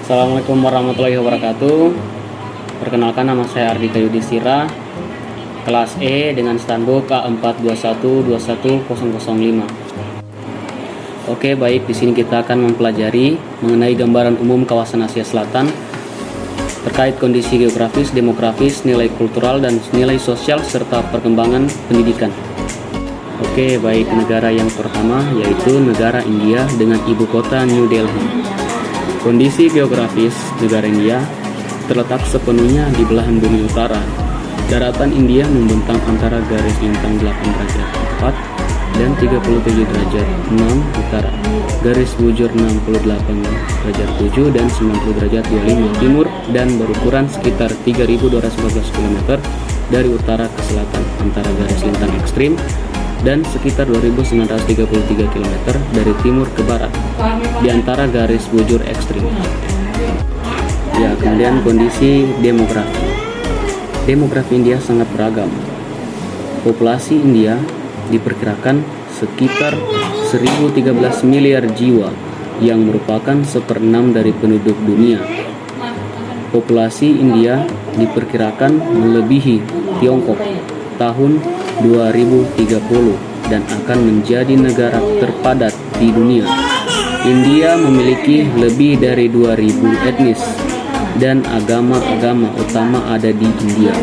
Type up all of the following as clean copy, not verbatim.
Assalamualaikum warahmatullahi wabarakatuh. Perkenalkan, nama saya Ardika Yudhistira, kelas E dengan standbook K42121005. Oke, baik, di sini kita akan mempelajari mengenai gambaran umum kawasan Asia Selatan terkait kondisi geografis, demografis, nilai kultural dan nilai sosial serta perkembangan pendidikan. Oke, baik, negara yang pertama yaitu negara India dengan ibu kota New Delhi. Kondisi geografis negara India terletak sepenuhnya di belahan bumi utara. Daratan India membentang antara garis lintang 8 derajat 4 dan 37 derajat 6 utara, garis bujur 68 derajat 7 dan 90 derajat 25 timur, dan berukuran sekitar 3.214 km dari utara ke selatan antara garis lintang ekstrim, dan sekitar 2.933 km dari timur ke barat di antara garis bujur ekstrim. Ya, kemudian kondisi demografi. Demografi India sangat beragam. Populasi India diperkirakan sekitar 1013 miliar jiwa yang merupakan 1/6 dari penduduk dunia. Populasi India diperkirakan melebihi Tiongkok tahun 2030 dan akan menjadi negara terpadat di dunia. India memiliki lebih dari 2000 etnis dan agama-agama utama ada di India.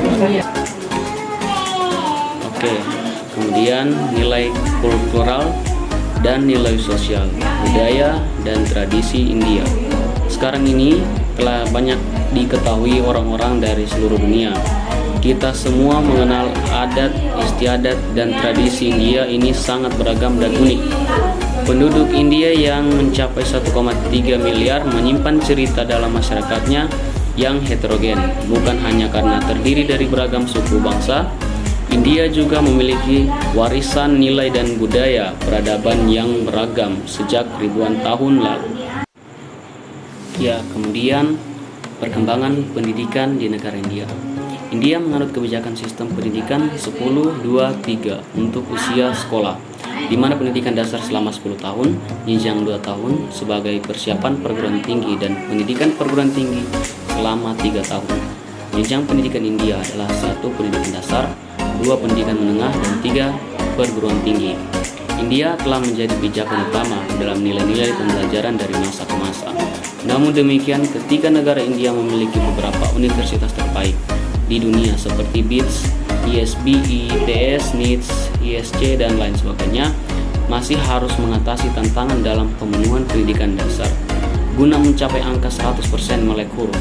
Oke, kemudian nilai kultural dan nilai sosial, budaya dan tradisi India. Sekarang ini telah banyak diketahui orang-orang dari seluruh dunia. Kita semua mengenal adat, istiadat, dan tradisi India ini sangat beragam dan unik. Penduduk India yang mencapai 1,3 miliar menyimpan cerita dalam masyarakatnya yang heterogen. Bukan hanya karena terdiri dari beragam suku bangsa, India juga memiliki warisan nilai dan budaya peradaban yang beragam sejak ribuan tahun lalu. Ya, kemudian perkembangan pendidikan di negara India. India menganut kebijakan sistem pendidikan 10-2-3 untuk usia sekolah, di mana pendidikan dasar selama 10 tahun, jenjang 2 tahun sebagai persiapan perguruan tinggi, dan pendidikan perguruan tinggi selama 3 tahun. Jenjang pendidikan India adalah 1 pendidikan dasar, 2 pendidikan menengah, dan 3 perguruan tinggi. India telah menjadi pijakan utama dalam nilai-nilai pembelajaran dari masa ke masa. Namun demikian, ketika negara India memiliki beberapa universitas terbaik di dunia seperti BITS, ISB, ITS, NITS, ISC, dan lain sebagainya, masih harus mengatasi tantangan dalam pemenuhan pendidikan dasar guna mencapai angka 100% melek huruf.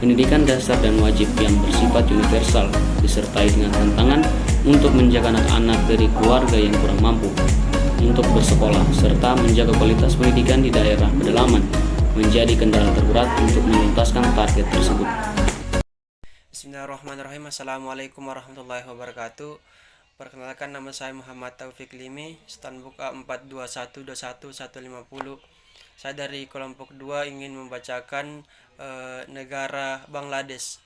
Pendidikan dasar dan wajib yang bersifat universal disertai dengan tantangan untuk menjaga anak-anak dari keluarga yang kurang mampu untuk bersekolah, serta menjaga kualitas pendidikan di daerah pedalaman menjadi kendala terberat untuk menuntaskan target tersebut. Bismillahirrahmanirrahim. Assalamualaikum warahmatullahi wabarakatuh. Perkenalkan, nama saya Muhammad Taufik Limi, standbook A42121150. Saya dari kelompok 2 ingin membacakan negara Bangladesh.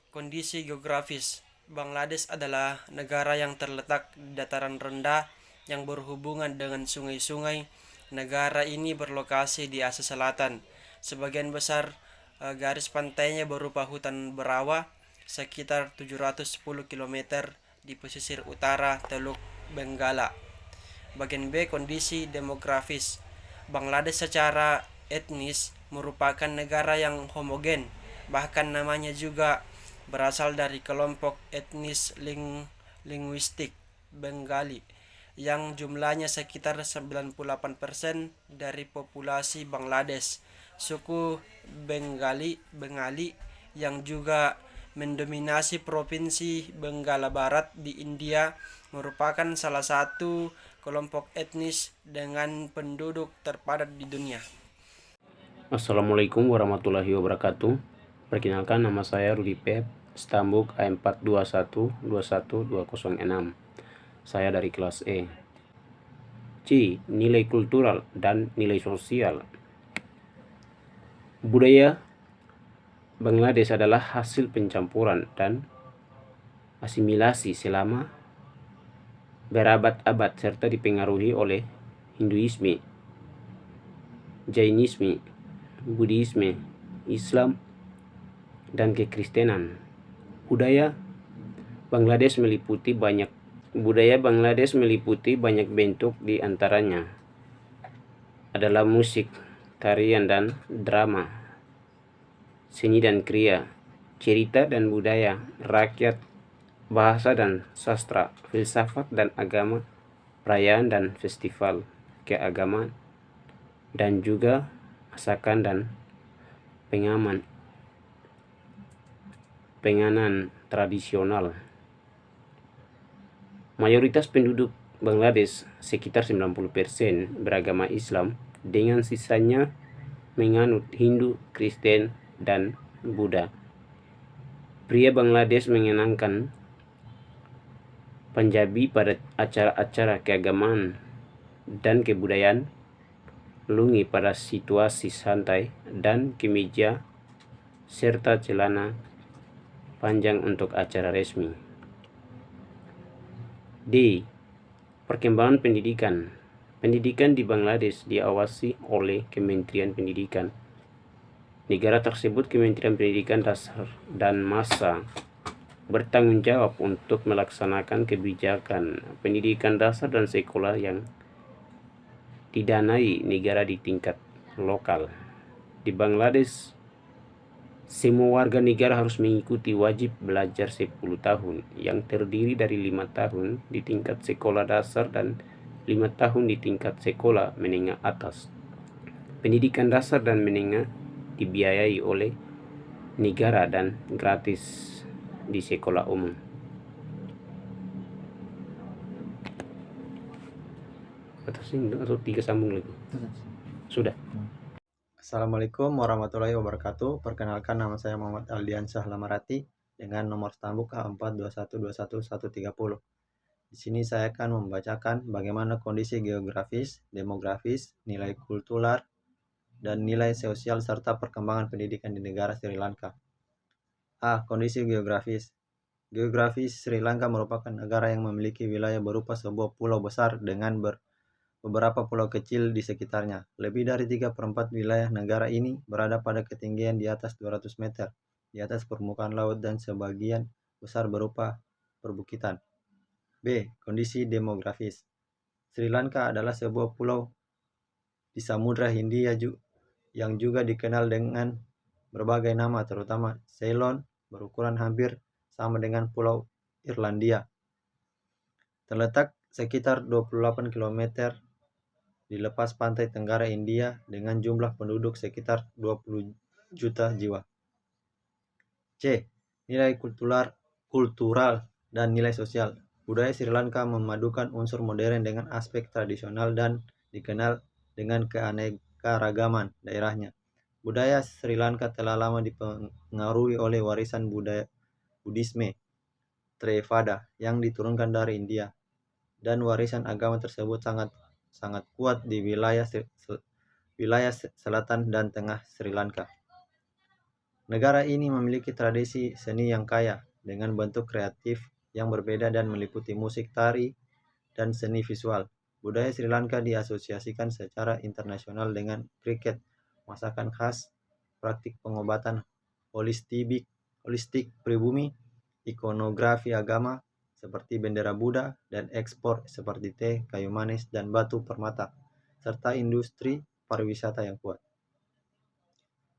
Kondisi geografis. Bangladesh adalah negara yang terletak di dataran rendah yang berhubungan dengan sungai-sungai. Negara ini berlokasi di Asia Selatan. Sebagian besar garis pantainya berupa hutan berawa sekitar 710 km di pesisir utara Teluk Benggala. Bagian B, kondisi demografis. Bangladesh secara etnis merupakan negara yang homogen, bahkan namanya juga berasal dari kelompok etnis linguistik Bengali yang jumlahnya sekitar 98% dari populasi Bangladesh. Suku Bengali yang juga mendominasi provinsi Benggala Barat di India merupakan salah satu kelompok etnis dengan penduduk terpadat di dunia. Assalamualaikum warahmatullahi wabarakatuh. Perkenalkan, nama saya Rudi Pep, standbook A42121206. Saya dari kelas E. C. Nilai kultural dan nilai sosial. Budaya Bangladesh adalah hasil pencampuran dan asimilasi selama berabad-abad serta dipengaruhi oleh Hinduisme, Jainisme, Buddhisme, Islam, dan kekristenan. Budaya Bangladesh meliputi banyak bentuk, di antaranya adalah musik, tarian dan drama, seni dan kriya, cerita dan budaya rakyat, bahasa dan sastra, filsafat dan agama, perayaan dan festival keagamaan, dan juga masakan dan penganan tradisional. Mayoritas penduduk Bangladesh, sekitar 90%, beragama Islam, dengan sisanya menganut Hindu, Kristen, dan Buddha. Pria Bangladesh mengenakan Punjabi pada acara-acara keagamaan dan kebudayaan, lungi pada situasi santai, dan kemeja serta celana panjang untuk acara resmi. D. Perkembangan pendidikan. Pendidikan di Bangladesh diawasi oleh Kementerian Pendidikan negara tersebut. Kementerian Pendidikan Dasar dan Massa bertanggung jawab untuk melaksanakan kebijakan pendidikan dasar dan sekolah yang didanai negara di tingkat lokal. Di Bangladesh, semua warga negara harus mengikuti wajib belajar 10 tahun yang terdiri dari 5 tahun di tingkat sekolah dasar dan 5 tahun di tingkat sekolah menengah atas. Pendidikan dasar dan menengah dibiayai oleh negara dan gratis di sekolah umum. Batasin atau 3 sambung lagi? Sudah. Assalamualaikum warahmatullahi wabarakatuh. Perkenalkan, nama saya Muhammad Aldiansyah Lamarati dengan nomor stambuk A421211130. Di sini saya akan membacakan bagaimana kondisi geografis, demografis, nilai kultural, dan nilai sosial serta perkembangan pendidikan di negara Sri Lanka. A. Kondisi geografis. Geografis Sri Lanka merupakan negara yang memiliki wilayah berupa sebuah pulau besar dengan beberapa pulau kecil di sekitarnya. Lebih dari 3/4 wilayah negara ini berada pada ketinggian di atas 200 meter di atas permukaan laut dan sebagian besar berupa perbukitan. B. Kondisi demografis. Sri Lanka adalah sebuah pulau di Samudra Hindia yang juga dikenal dengan berbagai nama, terutama Ceylon, berukuran hampir sama dengan Pulau Irlandia. Terletak sekitar 28 km di lepas pantai tenggara India dengan jumlah penduduk sekitar 20 juta jiwa. C. Nilai kultural dan nilai sosial. Budaya Sri Lanka memadukan unsur modern dengan aspek tradisional dan dikenal dengan keanekaragaman daerahnya. Budaya Sri Lanka telah lama dipengaruhi oleh warisan Buddhisme Theravada yang diturunkan dari India, dan warisan agama tersebut sangat kuat di wilayah selatan dan tengah Sri Lanka. Negara ini memiliki tradisi seni yang kaya dengan bentuk kreatif yang berbeda dan meliputi musik, tari, dan seni visual. Budaya Sri Lanka diasosiasikan secara internasional dengan kriket, masakan khas, praktik pengobatan holistik pribumi, ikonografi agama seperti bendera Buddha, dan ekspor seperti teh, kayu manis, dan batu permata, serta industri pariwisata yang kuat.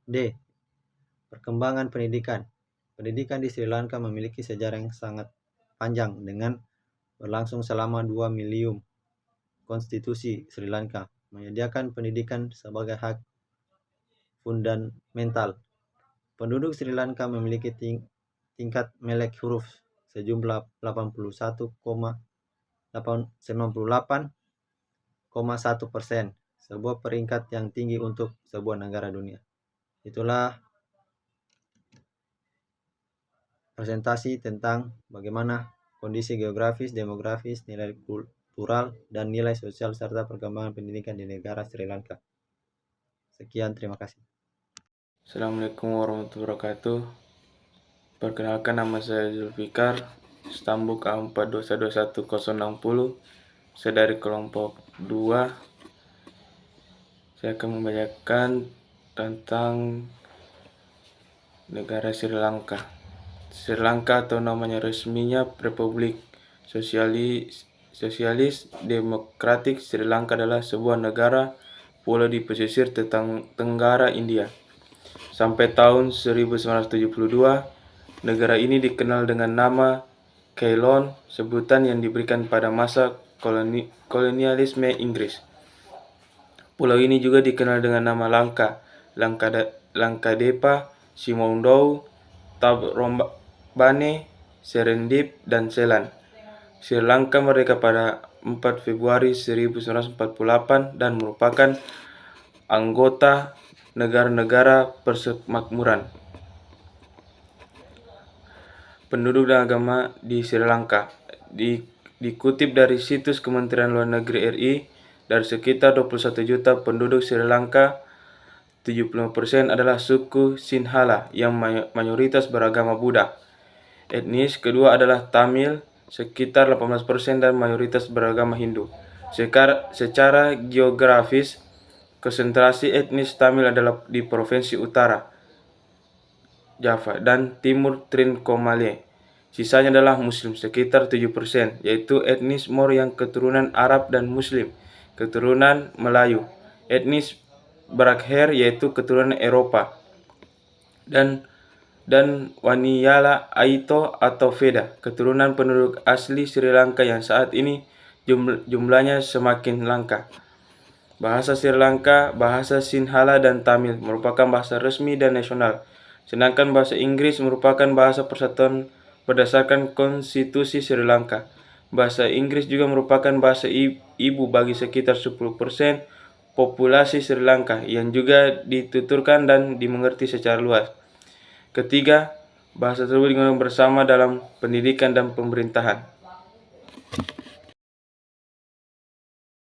D. Perkembangan pendidikan. Pendidikan di Sri Lanka memiliki sejarah yang sangat panjang dengan berlangsung selama 2 milium. Konstitusi Sri Lanka menyediakan pendidikan sebagai hak fundamental. Penduduk Sri Lanka memiliki tingkat melek huruf sejumlah 98,1%, sebuah peringkat yang tinggi untuk sebuah negara dunia. Itulah presentasi tentang bagaimana kondisi geografis, demografis, nilai kultural, dan nilai sosial serta perkembangan pendidikan di negara Sri Lanka. Sekian, terima kasih. Assalamualaikum warahmatullahi wabarakatuh. Perkenalkan, nama saya Zulfikar, stambuk A421211060. Saya dari kelompok 2. Saya akan membacakan tentang Negara Sri Lanka. Sri Lanka atau namanya resminya Republik Sosialis Demokratik Sri Lanka adalah sebuah negara pulau di pesisir tenggara India. Sampai tahun 1972, negara ini dikenal dengan nama Ceylon, sebutan yang diberikan pada masa kolonialisme Inggris. Pulau ini juga dikenal dengan nama Langkadepa, Simondou, Taprobane, Serendip, dan Ceylon. Sri Lanka merdeka pada 4 Februari 1948 dan merupakan anggota negara-negara persemakmuran. Penduduk dan agama di Sri Lanka dikutip dari situs Kementerian Luar Negeri RI, dari sekitar 21 juta penduduk Sri Lanka, 75% adalah suku Sinhala yang mayoritas beragama Buddha. Etnis kedua adalah Tamil, sekitar 18% dan mayoritas beragama Hindu. Secara geografis, konsentrasi etnis Tamil adalah di Provinsi Utara, Java, dan Timur Trincomalee. Sisanya adalah Muslim, sekitar 7%, yaitu etnis Mor yang keturunan Arab dan Muslim, keturunan Melayu. Etnis Brakher yaitu keturunan Eropa, dan Waniyala Aito atau Veda, keturunan penduduk asli Sri Lanka yang saat ini jumlahnya semakin langka. Bahasa Sri Lanka, bahasa Sinhala dan Tamil merupakan bahasa resmi dan nasional, sedangkan bahasa Inggris merupakan bahasa persatuan berdasarkan konstitusi Sri Lanka. Bahasa Inggris juga merupakan bahasa ibu bagi sekitar 10% populasi Sri Lanka yang juga dituturkan dan dimengerti secara luas. Ketiga, bahasa tersebut digunakan bersama dalam pendidikan dan pemerintahan.